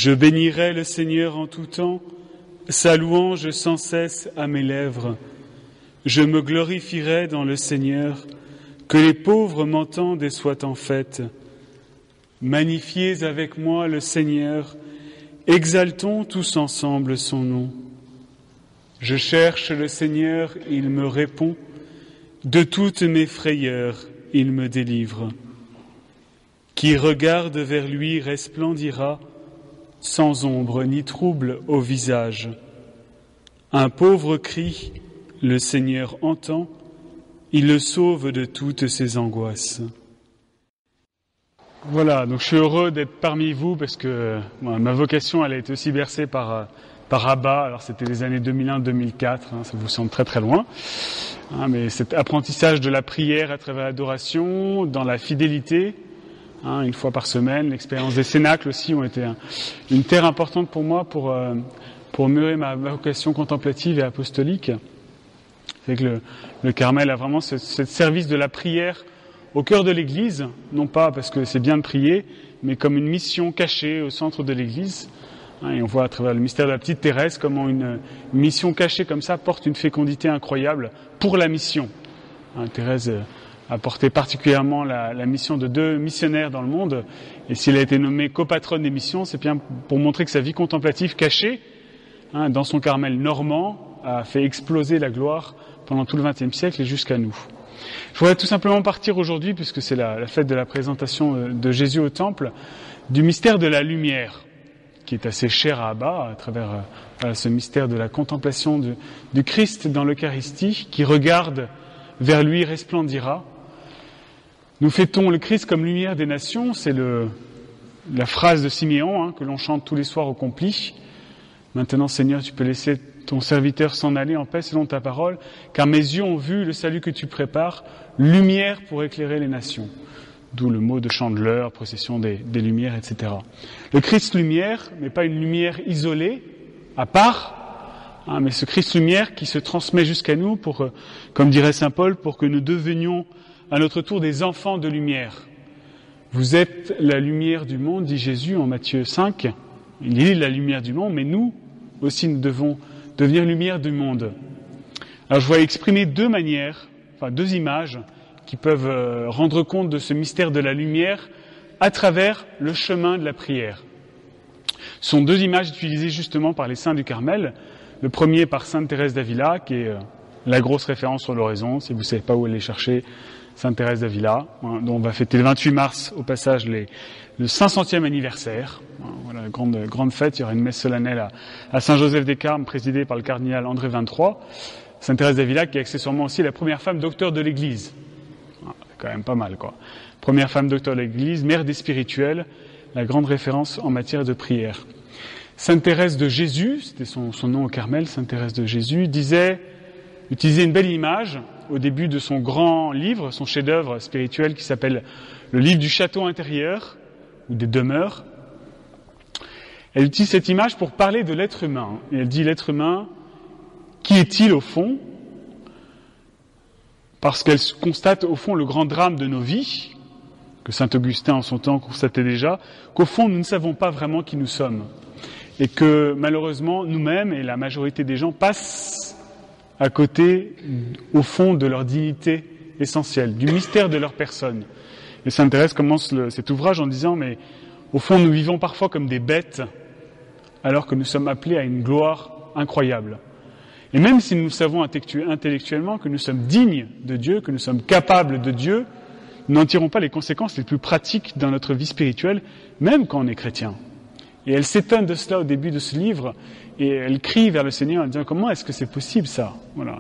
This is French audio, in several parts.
Je bénirai le Seigneur en tout temps, sa louange sans cesse à mes lèvres. Je me glorifierai dans le Seigneur, que les pauvres m'entendent et soient en fête. Magnifiez avec moi le Seigneur, exaltons tous ensemble son nom. Je cherche le Seigneur, il me répond, de toutes mes frayeurs, il me délivre. Qui regarde vers lui resplendira, sans ombre ni trouble au visage. Un pauvre crie, le Seigneur entend, il le sauve de toutes ses angoisses. Voilà, donc je suis heureux d'être parmi vous parce que ma vocation elle a été aussi bercée par Abba. Alors c'était les années 2001-2004, ça vous semble très très loin. Mais cet apprentissage de la prière à travers l'adoration, dans la fidélité, une fois par semaine, l'expérience des cénacles aussi ont été une terre importante pour moi pour mûrir ma vocation contemplative et apostolique. C'est que le Carmel a vraiment ce service de la prière au cœur de l'Église, non pas parce que c'est bien de prier, mais comme une mission cachée au centre de l'Église. Et on voit à travers le mystère de la petite Thérèse comment une mission cachée comme ça porte une fécondité incroyable pour la mission. Thérèse a porté particulièrement la mission de 2 missionnaires dans le monde, et s'il a été nommé copatronne des missions, c'est bien pour montrer que sa vie contemplative cachée, dans son Carmel normand, a fait exploser la gloire pendant tout le XXe siècle et jusqu'à nous. Je voudrais tout simplement partir aujourd'hui, puisque c'est la fête de la présentation de Jésus au Temple, du mystère de la lumière, qui est assez cher à Abba, à travers ce mystère de la contemplation du Christ dans l'Eucharistie, qui regarde vers lui resplendira. Nous fêtons le Christ comme lumière des nations, c'est la phrase de Siméon que l'on chante tous les soirs au complis. Maintenant, Seigneur, tu peux laisser ton serviteur s'en aller en paix selon ta parole, car mes yeux ont vu le salut que tu prépares, lumière pour éclairer les nations. D'où le mot de chandeleur, procession des lumières, etc. Le Christ lumière, mais pas une lumière isolée, à part, mais ce Christ lumière qui se transmet jusqu'à nous pour, comme dirait saint Paul, pour que nous devenions à notre tour des enfants de lumière. Vous êtes la lumière du monde, dit Jésus en Matthieu 5. Il est la lumière du monde, mais nous aussi nous devons devenir lumière du monde. Alors je vais exprimer 2 images qui peuvent rendre compte de ce mystère de la lumière à travers le chemin de la prière. Ce sont 2 images utilisées justement par les saints du Carmel. Le premier par Sainte Thérèse d'Avila, qui est la grosse référence sur l'oraison, si vous ne savez pas où aller chercher Sainte Thérèse d'Avila, dont on va fêter le 28 mars au passage le 500e anniversaire. Voilà, grande fête, il y aura une messe solennelle à Saint-Joseph-des-Carmes, présidée par le cardinal André XXIII. Sainte Thérèse d'Avila, qui est accessoirement aussi la première femme docteur de l'Église. C'est quand même pas mal, quoi. Première femme docteur de l'Église, mère des spirituels, la grande référence en matière de prière. Sainte Thérèse de Jésus, c'était son nom au Carmel, Sainte Thérèse de Jésus, utilisait une belle image au début de son grand livre, son chef-d'œuvre spirituel qui s'appelle le livre du château intérieur, ou des demeures. Elle utilise cette image pour parler de l'être humain. Et elle dit l'être humain, qui est-il au fond ? Parce qu'elle constate au fond le grand drame de nos vies, que saint Augustin en son temps constatait déjà, qu'au fond nous ne savons pas vraiment qui nous sommes. Et que malheureusement nous-mêmes et la majorité des gens passent à côté, au fond, de leur dignité essentielle, du mystère de leur personne. Et sainte Thérèse commence cet ouvrage en disant, mais au fond nous vivons parfois comme des bêtes, alors que nous sommes appelés à une gloire incroyable. Et même si nous savons intellectuellement que nous sommes dignes de Dieu, que nous sommes capables de Dieu, nous n'en tirons pas les conséquences les plus pratiques dans notre vie spirituelle, même quand on est chrétien. Et elle s'étonne de cela au début de ce livre, et elle crie vers le Seigneur en disant « Comment est-ce que c'est possible ça ?» Voilà.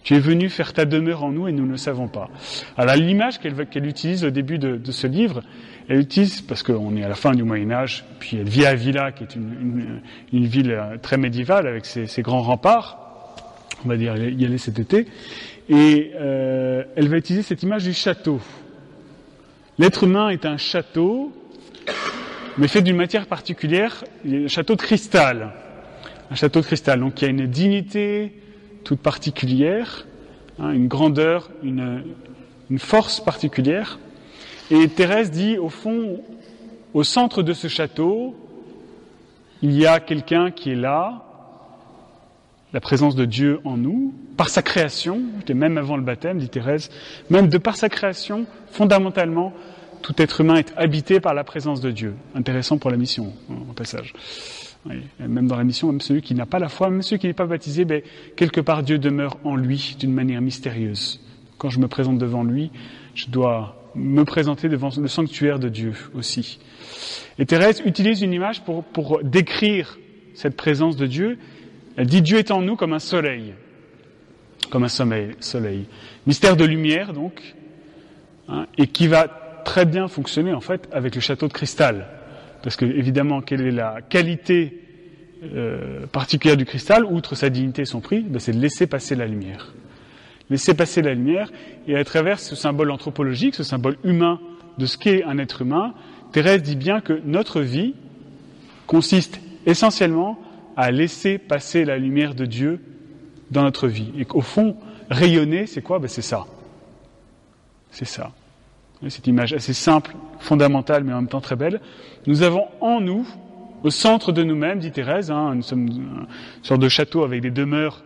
Tu es venu faire ta demeure en nous et nous ne le savons pas. Alors l'image qu'elle utilise au début de ce livre, elle utilise, parce qu'on est à la fin du Moyen-Âge, puis elle vit à Avila, qui est une ville très médiévale, avec ses grands remparts, on va dire y aller cet été, et elle va utiliser cette image du château. L'être humain est un château, mais fait d'une matière particulière, un château de cristal. Un château de cristal, donc il y a une dignité toute particulière, une grandeur, une force particulière. Et Thérèse dit, au fond, au centre de ce château, il y a quelqu'un qui est là, la présence de Dieu en nous, par sa création, même avant le baptême, dit Thérèse, même de par sa création, fondamentalement, tout être humain est habité par la présence de Dieu. Intéressant pour la mission, au passage. Oui, même dans la mission, même celui qui n'a pas la foi, même celui qui n'est pas baptisé, quelque part Dieu demeure en lui d'une manière mystérieuse. Quand je me présente devant lui, je dois me présenter devant le sanctuaire de Dieu aussi. Et Thérèse utilise une image pour décrire cette présence de Dieu. Elle dit Dieu est en nous comme un soleil. Comme un soleil. Mystère de lumière, donc, et qui va très bien fonctionner, en fait, avec le château de cristal. Parce que, évidemment, quelle est la qualité particulière du cristal, outre sa dignité et son prix, c'est de laisser passer la lumière. Laisser passer la lumière, et à travers ce symbole anthropologique, ce symbole humain de ce qu'est un être humain, Thérèse dit bien que notre vie consiste essentiellement à laisser passer la lumière de Dieu dans notre vie. Et qu'au fond, rayonner, c'est quoi ? C'est ça. C'est ça. Cette image assez simple, fondamentale, mais en même temps très belle. Nous avons en nous, au centre de nous-mêmes, dit Thérèse, nous sommes une sorte de château avec des demeures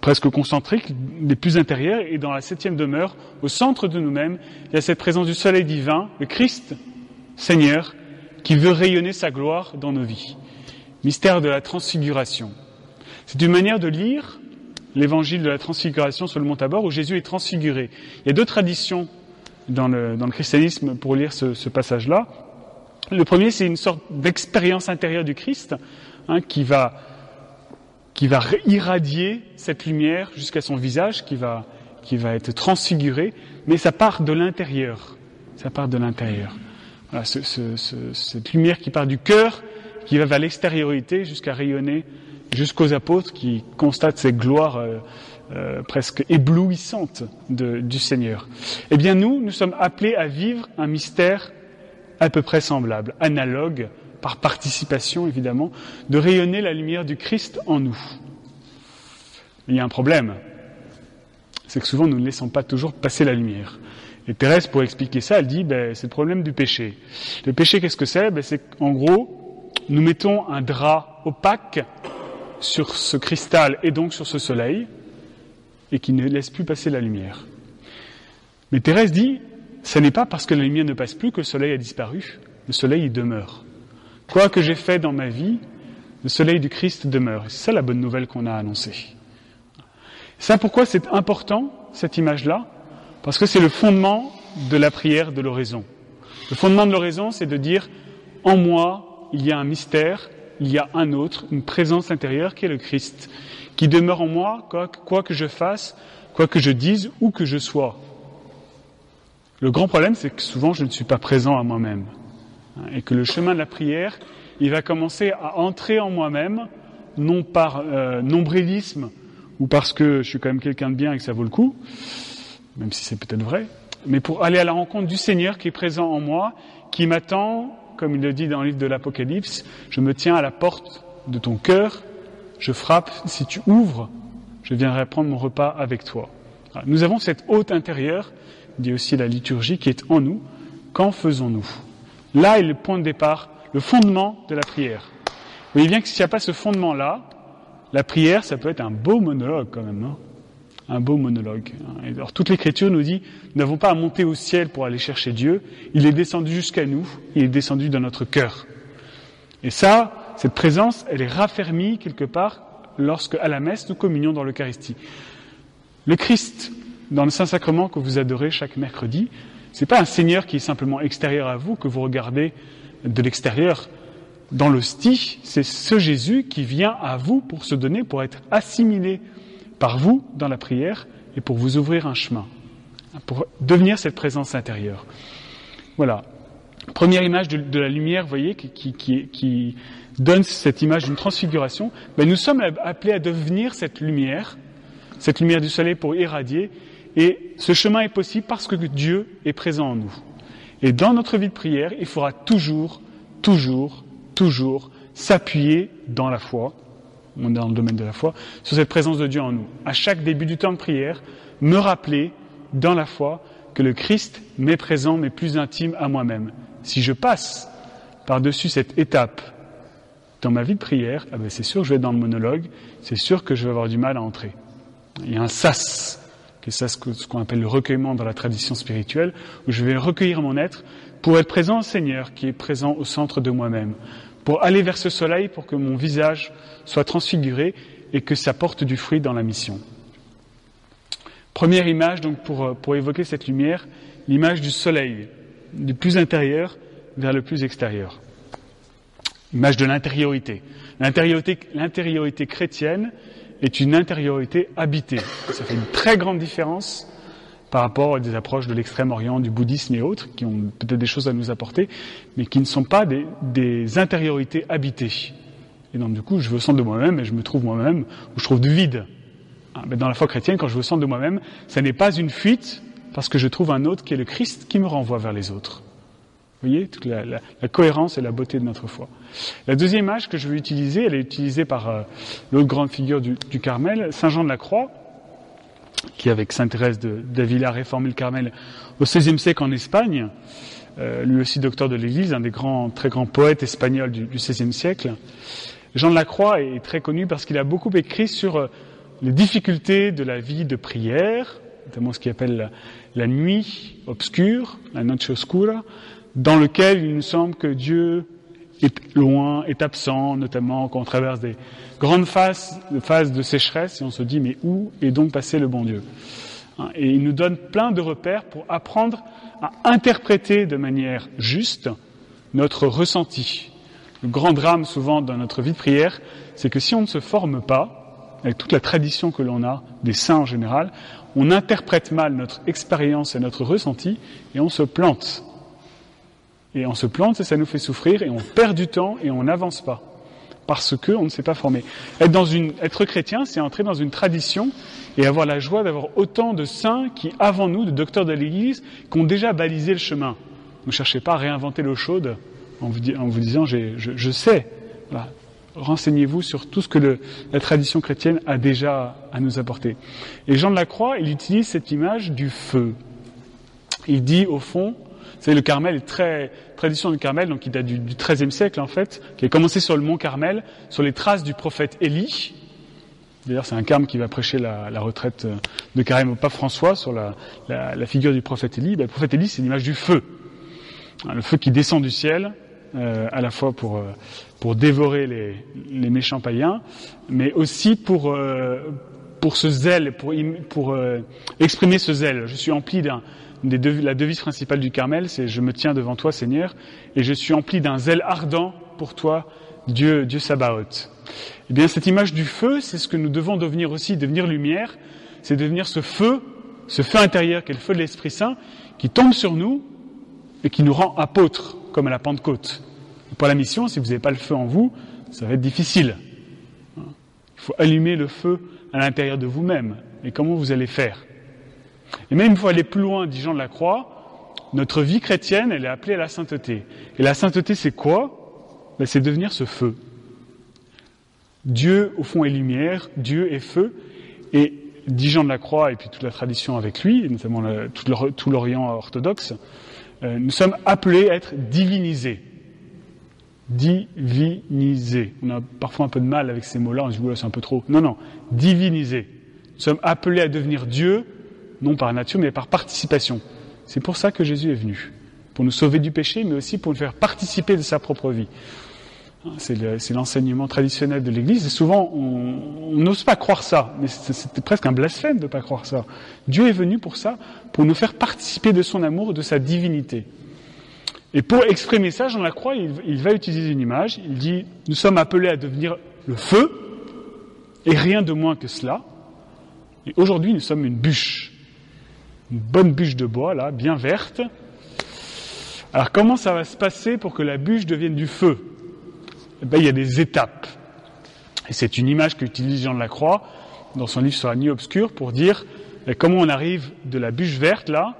presque concentriques, les plus intérieures, et dans la 7e demeure, au centre de nous-mêmes, il y a cette présence du soleil divin, le Christ, Seigneur, qui veut rayonner sa gloire dans nos vies. Mystère de la transfiguration. C'est une manière de lire l'évangile de la transfiguration sur le mont Tabor, où Jésus est transfiguré. Il y a deux traditions dans le christianisme pour lire ce passage-là. Le premier, c'est une sorte d'expérience intérieure du Christ, qui va irradier cette lumière jusqu'à son visage, qui va être transfiguré, mais ça part de l'intérieur. Ça part de l'intérieur. Voilà, cette lumière qui part du cœur, qui va vers l'extériorité jusqu'à rayonner jusqu'aux apôtres qui constatent cette gloire presque éblouissante du Seigneur. Eh bien nous sommes appelés à vivre un mystère à peu près semblable, analogue, par participation évidemment, de rayonner la lumière du Christ en nous. Il y a un problème, c'est que souvent nous ne laissons pas toujours passer la lumière. Et Thérèse, pour expliquer ça, elle dit, c'est le problème du péché. Le péché, qu'est-ce que c'est ? C'est qu'en gros, nous mettons un drap opaque sur ce cristal et donc sur ce soleil, et qui ne laisse plus passer la lumière. Mais Thérèse dit, ce n'est pas parce que la lumière ne passe plus que le soleil a disparu. Le soleil, il demeure. Quoi que j'ai fait dans ma vie, le soleil du Christ demeure. Et c'est ça la bonne nouvelle qu'on a annoncée. Ça, pourquoi c'est important, cette image-là ? Parce que c'est le fondement de la prière de l'oraison. Le fondement de l'oraison, c'est de dire, en moi, il y a un mystère, il y a un autre, une présence intérieure qui est le Christ, qui demeure en moi, quoi que je fasse, quoi que je dise, où que je sois. Le grand problème, c'est que souvent, je ne suis pas présent à moi-même. Et que le chemin de la prière, il va commencer à entrer en moi-même, non par nombrilisme, ou parce que je suis quand même quelqu'un de bien et que ça vaut le coup, même si c'est peut-être vrai, mais pour aller à la rencontre du Seigneur qui est présent en moi, qui m'attend, comme il le dit dans le livre de l'Apocalypse, je me tiens à la porte de ton cœur, je frappe, si tu ouvres, je viendrai prendre mon repas avec toi. Voilà. Nous avons cette hôte intérieure, dit aussi la liturgie, qui est en nous. Qu'en faisons-nous ? Là est le point de départ, le fondement de la prière. Vous voyez bien que s'il n'y a pas ce fondement-là, la prière, ça peut être un beau monologue quand même, un beau monologue. Et alors toute l'Écriture nous dit, nous n'avons pas à monter au ciel pour aller chercher Dieu, il est descendu jusqu'à nous, il est descendu dans notre cœur. Et ça, cette présence, elle est raffermie quelque part lorsque, à la messe, nous communions dans l'Eucharistie. Le Christ, dans le Saint-Sacrement que vous adorez chaque mercredi, c'est pas un Seigneur qui est simplement extérieur à vous, que vous regardez de l'extérieur. Dans l'hostie, c'est ce Jésus qui vient à vous pour se donner, pour être assimilé par vous dans la prière et pour vous ouvrir un chemin, pour devenir cette présence intérieure. Voilà. Première image de la lumière, vous voyez, qui donne cette image d'une transfiguration. Nous sommes appelés à devenir cette lumière du soleil pour irradier, et ce chemin est possible parce que Dieu est présent en nous. Et dans notre vie de prière, il faudra toujours s'appuyer dans la foi, on est dans le domaine de la foi, sur cette présence de Dieu en nous. À chaque début du temps de prière, me rappeler dans la foi que le Christ m'est présent, mais plus intime à moi-même. Si je passe par-dessus cette étape dans ma vie de prière, c'est sûr que je vais être dans le monologue, c'est sûr que je vais avoir du mal à entrer. Il y a un sas, qui est ça ce qu'on appelle le recueillement dans la tradition spirituelle, où je vais recueillir mon être pour être présent au Seigneur, qui est présent au centre de moi-même, pour aller vers ce soleil, pour que mon visage soit transfiguré et que ça porte du fruit dans la mission. Première image, donc, pour évoquer cette lumière, l'image du soleil, du plus intérieur vers le plus extérieur. Image de l'intériorité. L'intériorité chrétienne est une intériorité habitée. Ça fait une très grande différence par rapport à des approches de l'extrême-orient, du bouddhisme et autres, qui ont peut-être des choses à nous apporter, mais qui ne sont pas des intériorités habitées. Et donc, du coup, je vais au centre de moi-même et je me trouve moi-même, ou je trouve du vide. Mais dans la foi chrétienne, quand je vais au centre de moi-même, ça n'est pas une fuite, parce que je trouve un autre qui est le Christ qui me renvoie vers les autres. Vous voyez, toute la cohérence et la beauté de notre foi. La deuxième image que je vais utiliser, elle est utilisée par l'autre grande figure du Carmel, Saint Jean de la Croix, qui avec Sainte Thérèse d'Avila réformé le Carmel au XVIe siècle en Espagne, lui aussi docteur de l'Église, un des très grands poètes espagnols du XVIe siècle. Jean de la Croix est très connu parce qu'il a beaucoup écrit sur les difficultés de la vie de prière, notamment ce qu'il appelle la nuit obscure, la noche oscura, dans lequel il nous semble que Dieu est loin, est absent, notamment quand on traverse des grandes phases de sécheresse, et on se dit, mais où est donc passé le bon Dieu ? Et il nous donne plein de repères pour apprendre à interpréter de manière juste notre ressenti. Le grand drame, souvent, dans notre vie de prière, c'est que si on ne se forme pas, avec toute la tradition que l'on a, des saints en général, on interprète mal notre expérience et notre ressenti, et on se plante. Et on se plante et ça nous fait souffrir et on perd du temps et on n'avance pas. Parce qu'on ne s'est pas formé. Être chrétien, c'est entrer dans une tradition et avoir la joie d'avoir autant de saints qui, avant nous, de docteurs de l'Église, qui ont déjà balisé le chemin. Ne cherchez pas à réinventer l'eau chaude en vous disant je sais. Voilà. Renseignez-vous sur tout ce que la tradition chrétienne a déjà à nous apporter. Et Jean de la Croix, il utilise cette image du feu. Il dit, au fond, c'est le Carmel, tradition du Carmel, donc qui date du XIIIe siècle en fait, qui a commencé sur le mont Carmel, sur les traces du prophète Élie. D'ailleurs, c'est un carme qui va prêcher la retraite de carême au pape François sur la figure du prophète Élie. Le prophète Élie, c'est l'image du feu, le feu qui descend du ciel, à la fois pour dévorer les méchants païens, mais aussi pour ce zèle, pour exprimer ce zèle. Je suis empli la devise principale du Carmel, c'est « Je me tiens devant toi, Seigneur, et je suis empli d'un zèle ardent pour toi, Dieu Sabaoth. » Eh bien, cette image du feu, c'est ce que nous devons devenir aussi, devenir lumière, c'est devenir ce feu intérieur qui est le feu de l'Esprit Saint, qui tombe sur nous et qui nous rend apôtres, comme à la Pentecôte. Pour la mission, si vous n'avez pas le feu en vous, ça va être difficile. Il faut allumer le feu à l'intérieur de vous-même. Et comment vous allez faire ? Et même il faut aller plus loin, dit Jean de la Croix, notre vie chrétienne, elle est appelée à la sainteté. Et la sainteté, c'est quoi ? C'est devenir ce feu. Dieu, au fond, est lumière, Dieu est feu, et dit Jean de la Croix, et puis toute la tradition avec lui, notamment tout l'Orient orthodoxe, nous sommes appelés à être divinisés. Divinisés. On a parfois un peu de mal avec ces mots-là, on se dit, c'est un peu trop. Non, divinisés. Nous sommes appelés à devenir Dieu, non par nature, mais par participation. C'est pour ça que Jésus est venu. Pour nous sauver du péché, mais aussi pour nous faire participer de sa propre vie. C'est l'enseignement traditionnel de l'Église, et souvent on n'ose pas croire ça, mais c'est presque un blasphème de ne pas croire ça. Dieu est venu pour ça, pour nous faire participer de son amour, de sa divinité. Et pour exprimer ça, Jean de la Croix, il va utiliser une image, il dit, nous sommes appelés à devenir le feu, et rien de moins que cela. Et aujourd'hui, nous sommes une bûche. Une bonne bûche de bois, là, bien verte. Alors, comment ça va se passer pour que la bûche devienne du feu ? Eh bien, il y a des étapes. Et c'est une image qu'utilise Jean de la Croix dans son livre sur la nuit obscure pour dire comment on arrive de la bûche verte, là,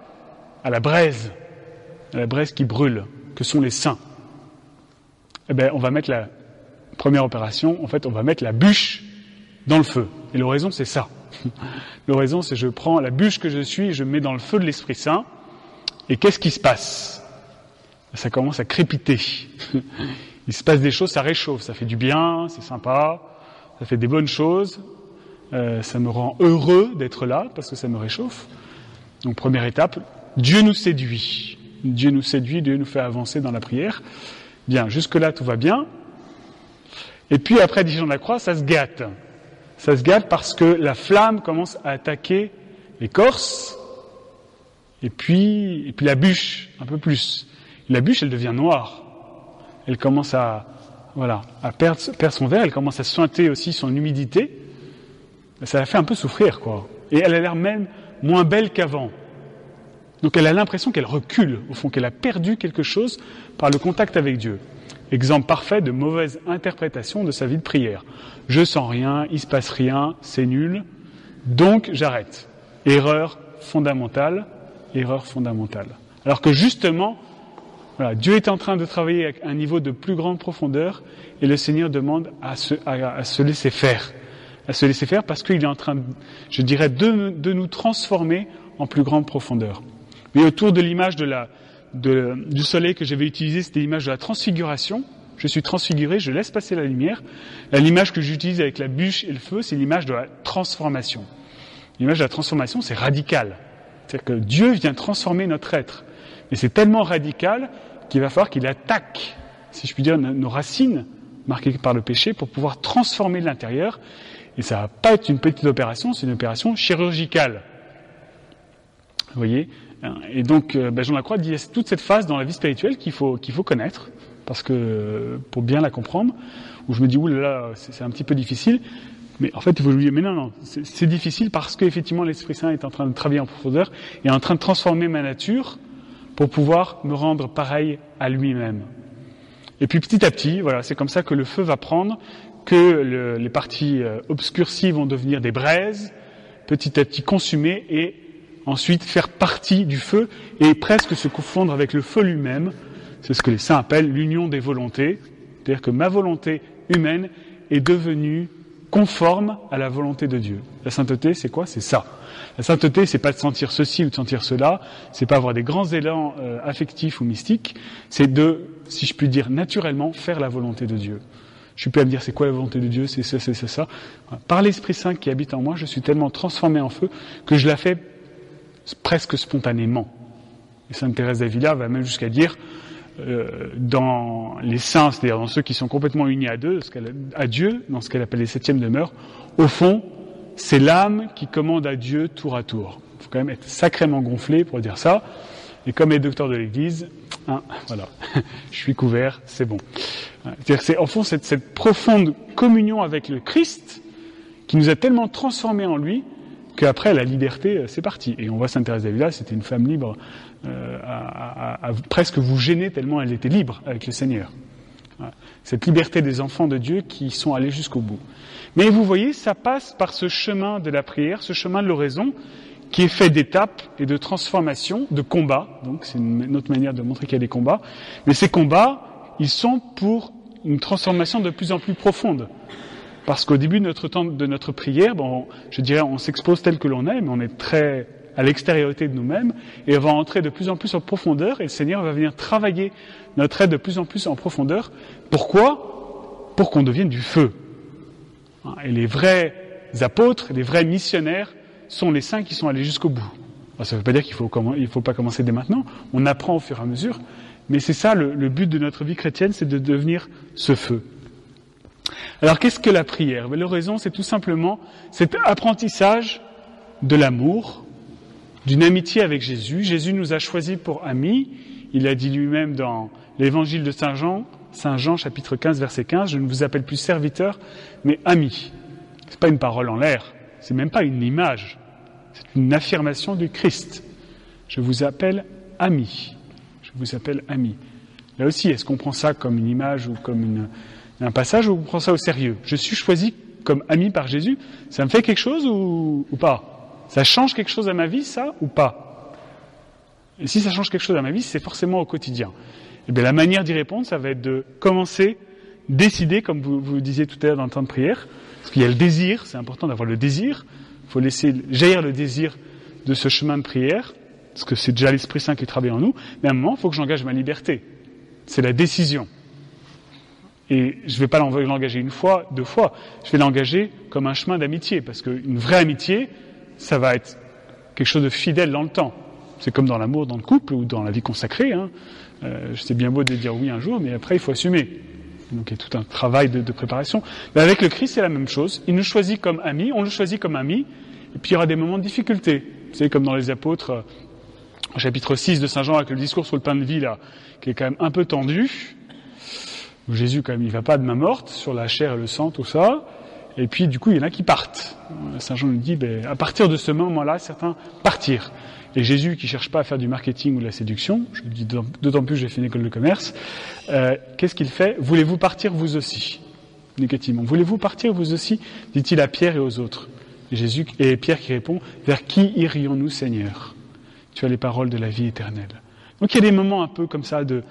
à la braise qui brûle, que sont les saints. Eh bien, on va mettre la première opération, en fait, on va mettre la bûche dans le feu. Et l'oraison, c'est ça. L'oraison, c'est je prends la bûche que je suis et je mets dans le feu de l'Esprit Saint. Et qu'est-ce qui se passe ? Ça commence à crépiter. Il se passe des choses, ça réchauffe, ça fait du bien, c'est sympa, ça fait des bonnes choses, ça me rend heureux d'être là parce que ça me réchauffe. Donc première étape, Dieu nous séduit. Dieu nous séduit, Dieu nous fait avancer dans la prière. Bien, jusque-là tout va bien. Et puis après l'addition de la croix, ça se gâte. Ça se gâte parce que la flamme commence à attaquer l'écorce, et puis la bûche, un peu plus. Et la bûche, elle devient noire. Elle commence à perdre son verre, elle commence à suinter aussi son humidité. Ça la fait un peu souffrir, quoi. Et elle a l'air même moins belle qu'avant. Donc elle a l'impression qu'elle recule, au fond, qu'elle a perdu quelque chose par le contact avec Dieu. Exemple parfait de mauvaise interprétation de sa vie de prière. Je sens rien, il se passe rien, c'est nul, donc j'arrête. Erreur fondamentale. Alors que justement, Dieu est en train de travailler avec un niveau de plus grande profondeur et le Seigneur demande à se laisser faire. À se laisser faire parce qu'il est en train, de nous transformer en plus grande profondeur. Mais autour de l'image du soleil que j'avais utilisé, c'était l'image de la transfiguration. Je suis transfiguré, je laisse passer la lumière. L'image que j'utilise avec la bûche et le feu, c'est l'image de la transformation. L'image de la transformation, c'est radical. C'est-à-dire que Dieu vient transformer notre être. Et c'est tellement radical qu'il va falloir qu'il attaque, si je puis dire, nos racines marquées par le péché pour pouvoir transformer l'intérieur. Et ça va pas être une petite opération, c'est une opération chirurgicale. Vous voyez ? Et donc, Jean Lacroix dit, il y a toute cette phase dans la vie spirituelle qu'il faut connaître, parce que, pour bien la comprendre, où je me dis, oulala, c'est un petit peu difficile, mais en fait, il faut lui dire, mais non, c'est difficile parce qu'effectivement, l'Esprit Saint est en train de travailler en profondeur, et en train de transformer ma nature pour pouvoir me rendre pareil à lui-même. Et puis, petit à petit, c'est comme ça que le feu va prendre, que les parties obscurcies vont devenir des braises, petit à petit consumées, et ensuite faire partie du feu et presque se confondre avec le feu lui-même. C'est ce que les saints appellent l'union des volontés. C'est-à-dire que ma volonté humaine est devenue conforme à la volonté de Dieu. La sainteté, c'est quoi ? C'est ça. La sainteté, c'est pas de sentir ceci ou de sentir cela, c'est pas avoir des grands élans affectifs ou mystiques, c'est de, si je puis dire, naturellement faire la volonté de Dieu. Je suis plus à me dire c'est quoi la volonté de Dieu, c'est ça. Par l'Esprit Saint qui habite en moi, je suis tellement transformé en feu que je la fais presque spontanément. Et Sainte Thérèse d'Avila va même jusqu'à dire, dans les saints, c'est-à-dire dans ceux qui sont complètement unis à Dieu, dans ce qu'elle appelle les septièmes demeures, au fond, c'est l'âme qui commande à Dieu tour à tour. Il faut quand même être sacrément gonflé pour dire ça. Et comme les docteurs de l'Église, je suis couvert, c'est bon. C'est-à-dire que c'est, en fond, cette profonde communion avec le Christ qui nous a tellement transformés en lui qu'après, la liberté, c'est parti. Et on voit Sainte Thérèse d'Avila, c'était une femme libre, à presque vous gêner tellement elle était libre avec le Seigneur. Cette liberté des enfants de Dieu qui sont allés jusqu'au bout. Mais vous voyez, ça passe par ce chemin de la prière, ce chemin de l'oraison, qui est fait d'étapes et de transformations, de combats. Donc c'est une autre manière de montrer qu'il y a des combats. Mais ces combats, ils sont pour une transformation de plus en plus profonde. Parce qu'au début de notre temps de notre prière, on s'expose tel que l'on est, mais on est très à l'extériorité de nous-mêmes, et on va entrer de plus en plus en profondeur, et le Seigneur va venir travailler notre être de plus en plus en profondeur. Pourquoi ? Pour qu'on devienne du feu. Et les vrais apôtres, les vrais missionnaires, sont les saints qui sont allés jusqu'au bout. Alors, ça ne veut pas dire qu'il faut pas commencer dès maintenant, on apprend au fur et à mesure, mais c'est ça le but de notre vie chrétienne, c'est de devenir ce feu. Alors qu'est-ce que la prière ? L'oraison, c'est tout simplement cet apprentissage de l'amour, d'une amitié avec Jésus. Jésus nous a choisis pour amis. Il a dit lui-même dans l'évangile de Saint Jean chapitre 15 verset 15, « Je ne vous appelle plus serviteurs, mais amis ». C'est pas une parole en l'air, c'est même pas une image, c'est une affirmation du Christ. Je vous appelle amis. Je vous appelle amis. Là aussi, est-ce qu'on prend ça comme une image ou comme un passage, ou on prend ça au sérieux ? Je suis choisi comme ami par Jésus, ça me fait quelque chose ou pas ? Ça change quelque chose à ma vie, ça, ou pas ? Et si ça change quelque chose à ma vie, c'est forcément au quotidien. Et bien la manière d'y répondre, ça va être de commencer, décider, comme vous disiez tout à l'heure dans le temps de prière, parce qu'il y a le désir, c'est important d'avoir le désir, il faut laisser jaillir le désir de ce chemin de prière, parce que c'est déjà l'Esprit Saint qui travaille en nous, mais à un moment, il faut que j'engage ma liberté. C'est la décision. Et je ne vais pas l'engager une fois, 2 fois. Je vais l'engager comme un chemin d'amitié, parce qu'une vraie amitié, ça va être quelque chose de fidèle dans le temps. C'est comme dans l'amour, dans le couple ou dans la vie consacrée. C'est bien beau de dire oui un jour, mais après il faut assumer. Donc il y a tout un travail de préparation. Mais avec le Christ, c'est la même chose. Il nous choisit comme amis, on le choisit comme amis, et puis il y aura des moments de difficulté. Vous savez, comme dans les apôtres, au chapitre 6 de Saint Jean, avec le discours sur le pain de vie, là, qui est quand même un peu tendu, où Jésus, quand même, il va pas de main morte sur la chair et le sang, tout ça. Et puis, du coup, il y en a qui partent. Saint Jean nous dit, à partir de ce moment-là, certains partirent. Et Jésus, qui cherche pas à faire du marketing ou de la séduction, je le dis d'autant plus, j'ai fait une école de commerce, qu'est-ce qu'il fait? Voulez-vous partir vous aussi? Négativement. Voulez-vous partir vous aussi? Dit-il à Pierre et aux autres. Et Pierre qui répond, vers qui irions-nous, Seigneur? Tu as les paroles de la vie éternelle. Donc il y a des moments un peu comme ça de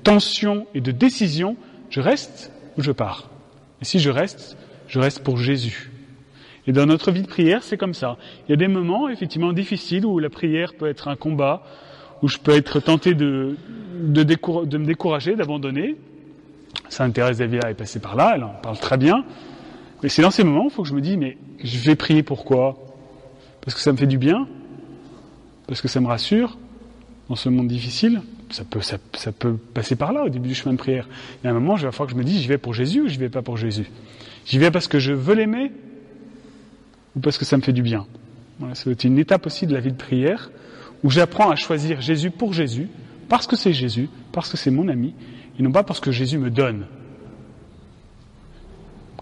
tension et de décision. Je reste ou je pars? Et si je reste pour Jésus. Et dans notre vie de prière, c'est comme ça. Il y a des moments, effectivement, difficiles où la prière peut être un combat, où je peux être tenté de me décourager, d'abandonner. Sainte Thérèse d'Avila est passée par là, elle en parle très bien. Mais c'est dans ces moments où il faut que je me dise, mais je vais prier pourquoi? Parce que ça me fait du bien? Parce que ça me rassure? Dans ce monde difficile, ça peut passer par là au début du chemin de prière. Il y a un moment, il va falloir que je me dise, j'y vais pour Jésus ou j'y vais pas pour Jésus? J'y vais parce que je veux l'aimer ou parce que ça me fait du bien? Voilà, c'est une étape aussi de la vie de prière où j'apprends à choisir Jésus pour Jésus, parce que c'est mon ami, et non pas parce que Jésus me donne.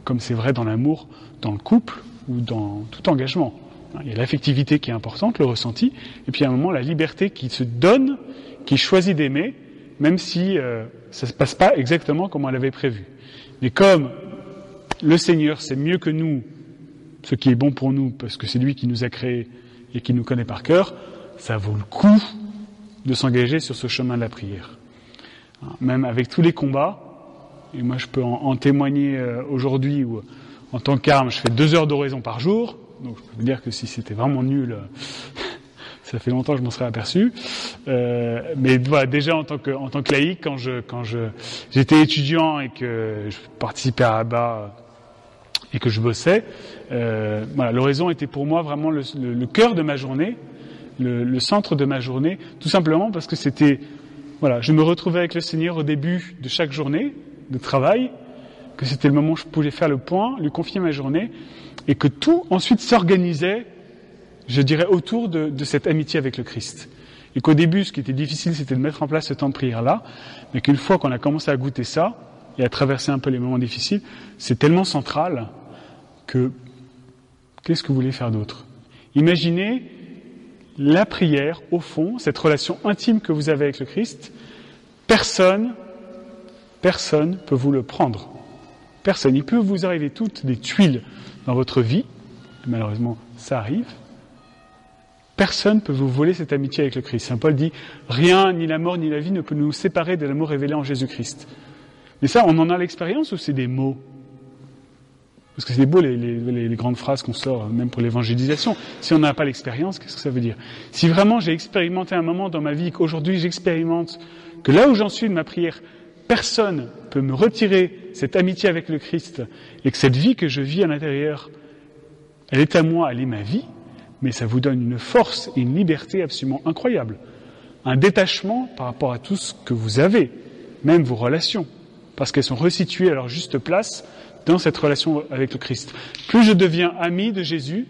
Comme c'est vrai dans l'amour, dans le couple ou dans tout engagement. Il y a l'affectivité qui est importante, le ressenti, et puis à un moment la liberté qui se donne, qui choisit d'aimer, même si ça se passe pas exactement comme on l'avait prévu. Mais comme le Seigneur sait mieux que nous ce qui est bon pour nous, parce que c'est lui qui nous a créés et qui nous connaît par cœur, ça vaut le coup de s'engager sur ce chemin de la prière. Même avec tous les combats, et moi je peux en témoigner aujourd'hui, où en tant qu'arme je fais 2 heures d'oraison par jour. Donc je peux vous dire que si c'était vraiment nul, ça fait longtemps que je m'en serais aperçu. Mais voilà, déjà en tant que laïc, quand j'étais étudiant et que je participais à ABBA et que je bossais, voilà, l'oraison était pour moi vraiment le cœur de ma journée, le centre de ma journée, tout simplement parce que c'était, voilà, je me retrouvais avec le Seigneur au début de chaque journée de travail, que c'était le moment où je pouvais faire le point, lui confier ma journée, et que tout ensuite s'organisait, je dirais, autour de cette amitié avec le Christ. Et qu'au début, ce qui était difficile, c'était de mettre en place ce temps de prière-là, mais qu'une fois qu'on a commencé à goûter ça, et à traverser un peu les moments difficiles, c'est tellement central que, qu'est-ce que vous voulez faire d'autre? Imaginez la prière, au fond, cette relation intime que vous avez avec le Christ, personne peut vous le prendre. Personne. Il peut vous arriver toutes des tuiles dans votre vie, malheureusement ça arrive, personne ne peut vous voler cette amitié avec le Christ. Saint Paul dit, rien, ni la mort, ni la vie ne peut nous séparer de l'amour révélé en Jésus-Christ. Mais ça, on en a l'expérience ou c'est des mots? Parce que c'est beau les grandes phrases qu'on sort, même pour l'évangélisation. Si on n'a pas l'expérience, qu'est-ce que ça veut dire? Si vraiment j'ai expérimenté un moment dans ma vie, qu'aujourd'hui j'expérimente, que là où j'en suis de ma prière, personne peut me retirer cette amitié avec le Christ, et que cette vie que je vis à l'intérieur, elle est à moi, elle est ma vie, mais ça vous donne une force et une liberté absolument incroyable. Un détachement par rapport à tout ce que vous avez, même vos relations, parce qu'elles sont resituées à leur juste place dans cette relation avec le Christ. Plus je deviens ami de Jésus,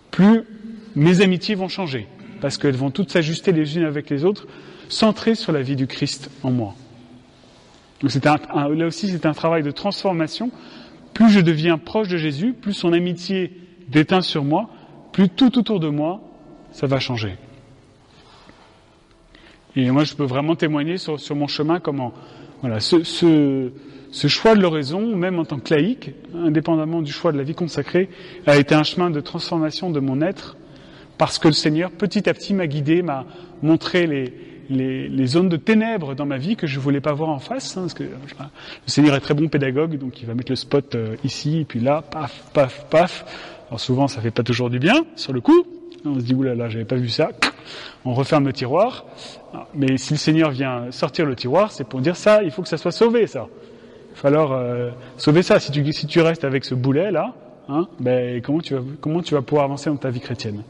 plus mes amitiés vont changer, parce qu'elles vont toutes s'ajuster les unes avec les autres, centrées sur la vie du Christ en moi. Donc là aussi, c'est un travail de transformation. Plus je deviens proche de Jésus, plus son amitié déteint sur moi, plus tout autour de moi, ça va changer. Et moi, je peux vraiment témoigner sur mon chemin comment, voilà, ce choix de l'oraison, même en tant que laïque, indépendamment du choix de la vie consacrée, a été un chemin de transformation de mon être, parce que le Seigneur, petit à petit, m'a guidé, m'a montré les zones de ténèbres dans ma vie que je voulais pas voir en face, parce que le Seigneur est très bon pédagogue, donc il va mettre le spot ici, et puis là, paf, paf, paf. Alors souvent, ça fait pas toujours du bien, sur le coup, On se dit, oulala, j'avais pas vu ça. On referme le tiroir. Mais si le Seigneur vient sortir le tiroir, c'est pour dire ça, il faut que ça soit sauvé, ça. Il va falloir sauver ça. Si tu restes avec ce boulet-là, ben, comment tu vas pouvoir avancer dans ta vie chrétienne?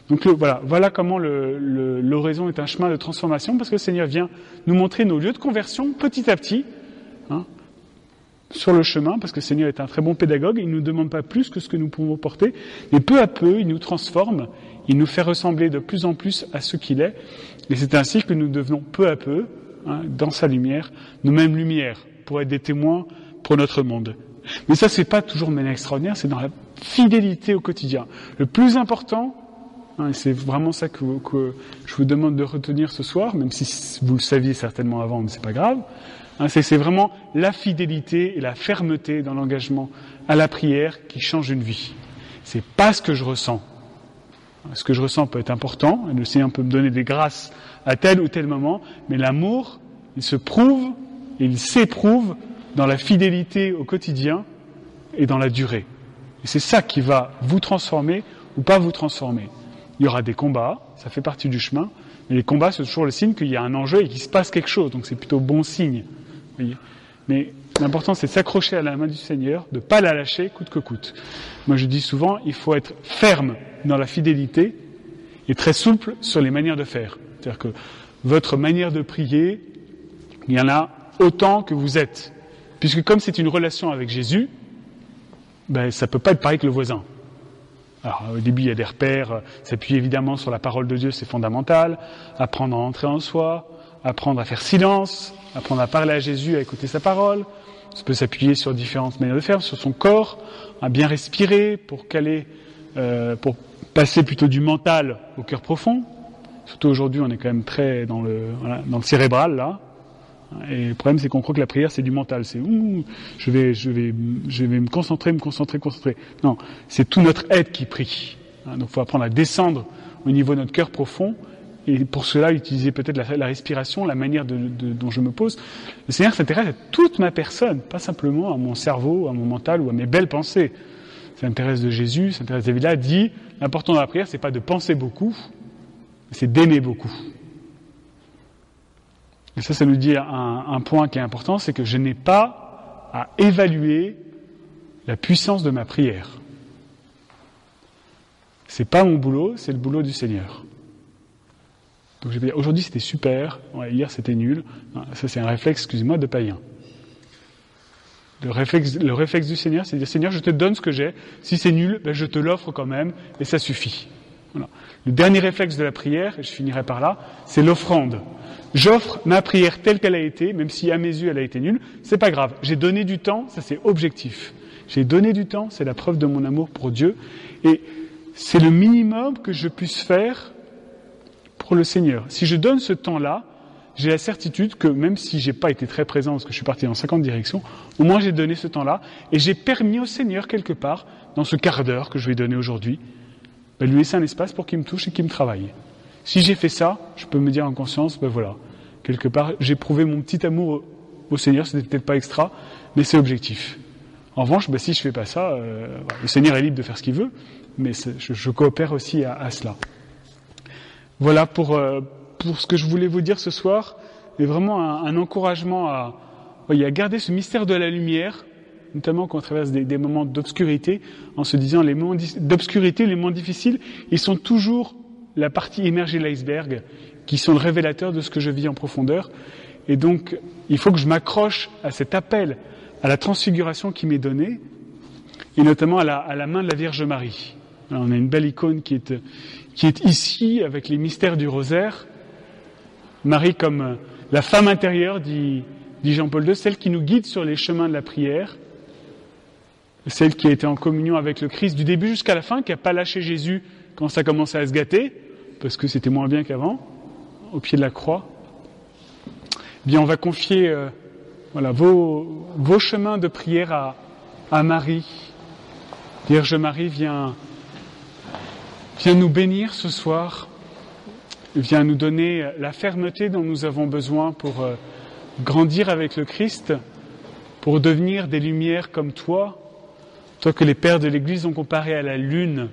Donc voilà comment l'oraison est un chemin de transformation, parce que le Seigneur vient nous montrer nos lieux de conversion petit à petit, sur le chemin, parce que le Seigneur est un très bon pédagogue, il ne nous demande pas plus que ce que nous pouvons porter, mais peu à peu, il nous transforme, il nous fait ressembler de plus en plus à ce qu'il est, et c'est ainsi que nous devenons peu à peu, dans sa lumière, nous-mêmes lumière, pour être des témoins pour notre monde. Mais ça, c'est pas toujours de manière extraordinaire, c'est dans la fidélité au quotidien. Le plus important, et c'est vraiment ça que je vous demande de retenir ce soir, même si vous le saviez certainement avant, mais c'est pas grave, c'est vraiment la fidélité et la fermeté dans l'engagement à la prière qui change une vie. C'est pas ce que je ressens. Ce que je ressens peut être important, et le Seigneur peut me donner des grâces à tel ou tel moment, mais l'amour, il se prouve, il s'éprouve dans la fidélité au quotidien et dans la durée. Et c'est ça qui va vous transformer ou pas vous transformer. Il y aura des combats, ça fait partie du chemin, mais les combats, c'est toujours le signe qu'il y a un enjeu et qu'il se passe quelque chose, donc c'est plutôt bon signe. Voyez. Mais l'important, c'est de s'accrocher à la main du Seigneur, de ne pas la lâcher coûte que coûte. Moi, je dis souvent, il faut être ferme dans la fidélité et très souple sur les manières de faire. C'est-à-dire que votre manière de prier, il y en a autant que vous êtes. Puisque comme c'est une relation avec Jésus, ben, ça ne peut pas être pareil que le voisin. Alors, au début, il y a des repères, s'appuyer évidemment sur la parole de Dieu, c'est fondamental, apprendre à entrer en soi, apprendre à faire silence, apprendre à parler à Jésus, à écouter sa parole. Ça peut s'appuyer sur différentes manières de faire, sur son corps, à bien respirer pour passer plutôt du mental au cœur profond. Surtout aujourd'hui, on est quand même très dans le cérébral, là. Et le problème, c'est qu'on croit que la prière, c'est du mental. C'est je vais me concentrer. Non, c'est tout notre être qui prie. Donc, il faut apprendre à descendre au niveau de notre cœur profond. Et pour cela, utiliser peut-être la respiration, la manière dont je me pose. Le Seigneur s'intéresse à toute ma personne, pas simplement à mon cerveau, à mon mental ou à mes belles pensées. Ça s'intéresse de Jésus, ça s'intéresse de David, dit, l'important dans la prière, c'est pas de penser beaucoup, c'est d'aimer beaucoup. Et ça nous dit un point qui est important, c'est que je n'ai pas à évaluer la puissance de ma prière. C'est pas mon boulot, c'est le boulot du Seigneur. Donc je vais dire, aujourd'hui c'était super, hier c'était nul. Non, ça c'est un réflexe, excusez-moi, de païen. Le réflexe du Seigneur, c'est de dire, Seigneur, je te donne ce que j'ai. Si c'est nul, ben je te l'offre quand même, et ça suffit. Voilà. Le dernier réflexe de la prière, et je finirai par là, c'est l'offrande. J'offre ma prière telle qu'elle a été, même si à mes yeux elle a été nulle, c'est pas grave. J'ai donné du temps, ça c'est objectif. J'ai donné du temps, c'est la preuve de mon amour pour Dieu, et c'est le minimum que je puisse faire pour le Seigneur. Si je donne ce temps-là, j'ai la certitude que même si j'ai pas été très présent parce que je suis parti dans 50 directions, au moins j'ai donné ce temps-là, et j'ai permis au Seigneur quelque part, dans ce quart d'heure que je vais donner aujourd'hui, de lui laisser un espace pour qu'il me touche et qu'il me travaille. Si j'ai fait ça, je peux me dire en conscience, ben voilà, quelque part, j'ai prouvé mon petit amour au Seigneur, c'était peut-être pas extra, mais c'est objectif. En revanche, ben, si je fais pas ça, le Seigneur est libre de faire ce qu'il veut, mais je coopère aussi à cela. Voilà pour ce que je voulais vous dire ce soir, et vraiment un encouragement à garder ce mystère de la lumière, notamment quand on traverse des moments d'obscurité, en se disant les moments d'obscurité, les moments difficiles, ils sont toujours la partie émergée de l'iceberg, qui sont le révélateur de ce que je vis en profondeur. Et donc, il faut que je m'accroche à cet appel, à la transfiguration qui m'est donnée, et notamment à la main de la Vierge Marie. Alors, on a une belle icône qui est ici, avec les mystères du rosaire. Marie comme la femme intérieure, dit Jean-Paul II, celle qui nous guide sur les chemins de la prière, celle qui a été en communion avec le Christ du début jusqu'à la fin, qui n'a pas lâché Jésus quand ça commençait à se gâter, parce que c'était moins bien qu'avant, au pied de la croix. Eh bien, on va confier vos chemins de prière à Marie. Vierge Marie, viens nous bénir ce soir, viens nous donner la fermeté dont nous avons besoin pour grandir avec le Christ, pour devenir des lumières comme toi que les pères de l'Église ont comparé à la lune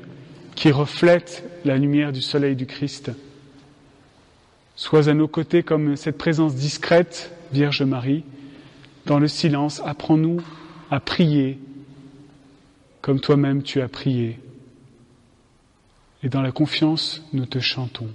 qui reflète la lumière du soleil du Christ. Sois à nos côtés comme cette présence discrète, Vierge Marie. Dans le silence, apprends-nous à prier comme toi-même tu as prié. Et dans la confiance, nous te chantons.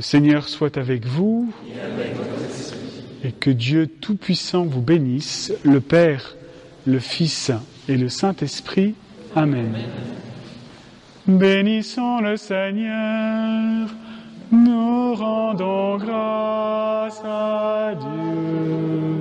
Le Seigneur soit avec vous et que Dieu Tout-Puissant vous bénisse, le Père, le Fils et le Saint-Esprit. Amen. Bénissons le Seigneur, nous rendons grâce à Dieu.